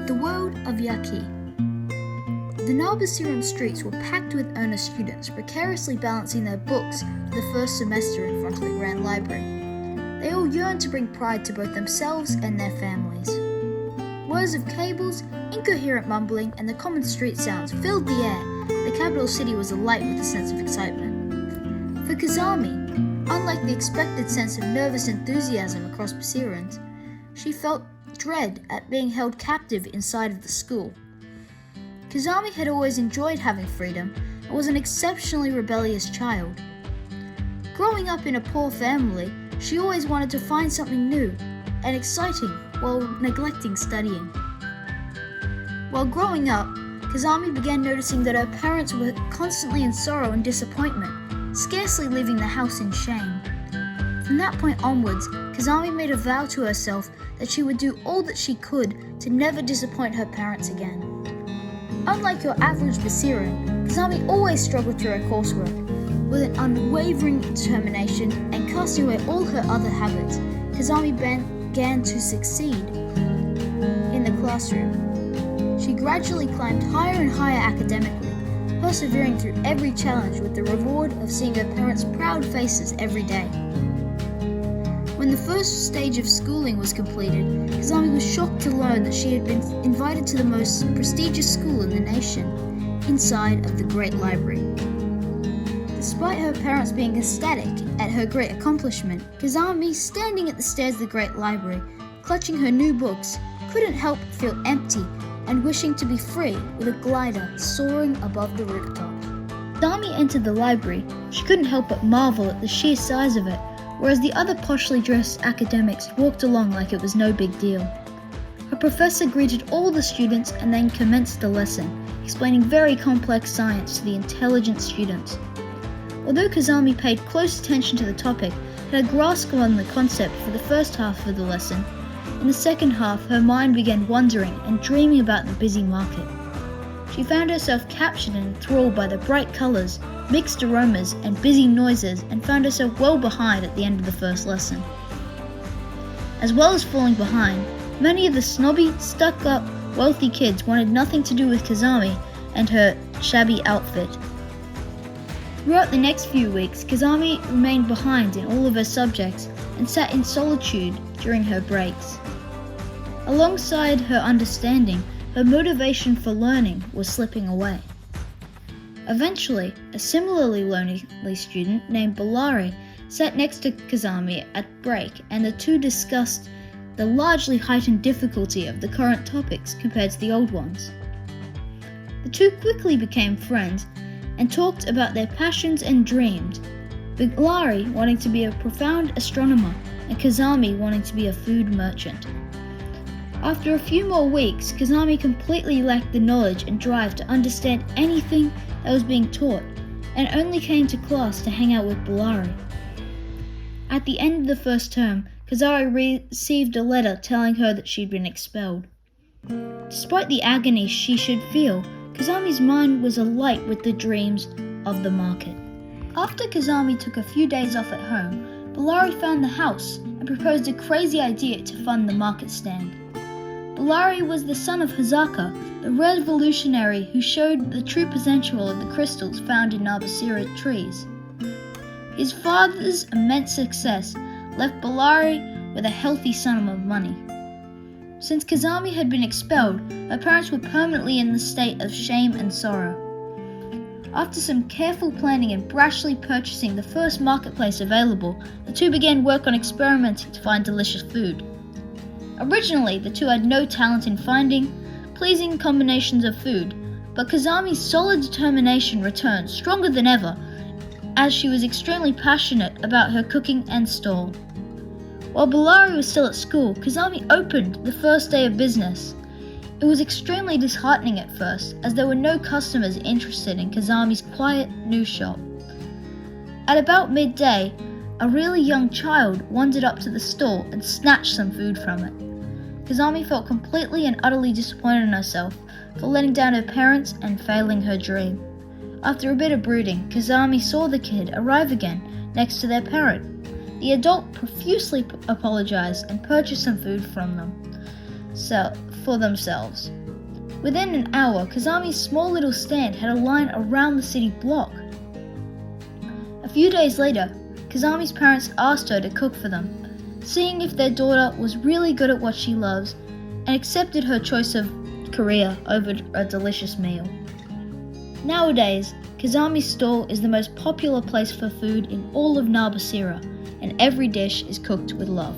The world of Yakí. The Narbonne streets were packed with earnest students precariously balancing their books for the first semester in front of the Grand Library. They all yearned to bring pride to both themselves and their families. Whirs of cables, incoherent mumbling, and the common street sounds filled the air. The capital city was alight with a sense of excitement. For Kazami, unlike the expected sense of nervous enthusiasm across Pasirans, she felt dread at being held captive inside of the school. Kazami had always enjoyed having freedom and was an exceptionally rebellious child. Growing up in a poor family, she always wanted to find something new and exciting while neglecting studying. While growing up, Kazami began noticing that her parents were constantly in sorrow and disappointment, scarcely leaving the house in shame. From that point onwards, Kazami made a vow to herself that she would do all that she could to never disappoint her parents again. Unlike your average Basiran, Kazami always struggled through her coursework. With an unwavering determination and casting away all her other habits, Kazami began to succeed in the classroom. She gradually climbed higher and higher academically, persevering through every challenge with the reward of seeing her parents' proud faces every day. When the first stage of schooling was completed, Kazami was shocked to learn that she had been invited to the most prestigious school in the nation, inside of the Great Library. Despite her parents being ecstatic at her great accomplishment, Kazami, standing at the stairs of the Great Library, clutching her new books, couldn't help but feel empty and wishing to be free with a glider soaring above the rooftop. Kazami entered the library. She couldn't help but marvel at the sheer size of it, whereas the other poshly dressed academics walked along like it was no big deal. Her professor greeted all the students and then commenced the lesson, explaining very complex science to the intelligent students. Although Kazami paid close attention to the topic and had a grasp on the concept for the first half of the lesson, in the second half her mind began wandering and dreaming about the busy market. She found herself captured and enthralled by the bright colours, mixed aromas, and busy noises, and found herself well behind at the end of the first lesson. As well as falling behind, many of the snobby, stuck-up, wealthy kids wanted nothing to do with Kazami and her shabby outfit. Throughout the next few weeks, Kazami remained behind in all of her subjects and sat in solitude during her breaks. Alongside her understanding, her motivation for learning was slipping away. Eventually, a similarly lonely student named Bellari sat next to Kazami at break, and the two discussed the largely heightened difficulty of the current topics compared to the old ones. The two quickly became friends and talked about their passions and dreams, Bellari wanting to be a profound astronomer and Kazami wanting to be a food merchant. After a few more weeks, Kazami completely lacked the knowledge and drive to understand anything that was being taught, and only came to class to hang out with Bellari. At the end of the first term, Kazami received a letter telling her that she'd been expelled. Despite the agony she should feel, Kazami's mind was alight with the dreams of the market. After Kazami took a few days off at home, Bellari found the house and proposed a crazy idea to fund the market stand. Bellari was the son of Hazaka, the revolutionary who showed the true potential of the crystals found in Narbonne trees. His father's immense success left Bellari with a healthy sum of money. Since Kazami had been expelled, her parents were permanently in the state of shame and sorrow. After some careful planning and brashly purchasing the first marketplace available, the two began work on experimenting to find delicious food. Originally, the two had no talent in finding pleasing combinations of food, but Kazami's solid determination returned stronger than ever, as she was extremely passionate about her cooking and stall. While Bellari was still at school, Kazami opened the first day of business. It was extremely disheartening at first, as there were no customers interested in Kazami's quiet new shop. At about midday, a really young child wandered up to the stall and snatched some food from it. Kazami felt completely and utterly disappointed in herself for letting down her parents and failing her dream. After a bit of brooding, Kazami saw the kid arrive again next to their parent. The adult profusely apologized and purchased some food from them for themselves. Within an hour, Kazami's small little stand had a line around the city block. A few days later, Kazami's parents asked her to cook for them, seeing if their daughter was really good at what she loves, and accepted her choice of career over a delicious meal. Nowadays, Kazami's stall is the most popular place for food in all of Nabasira, and every dish is cooked with love.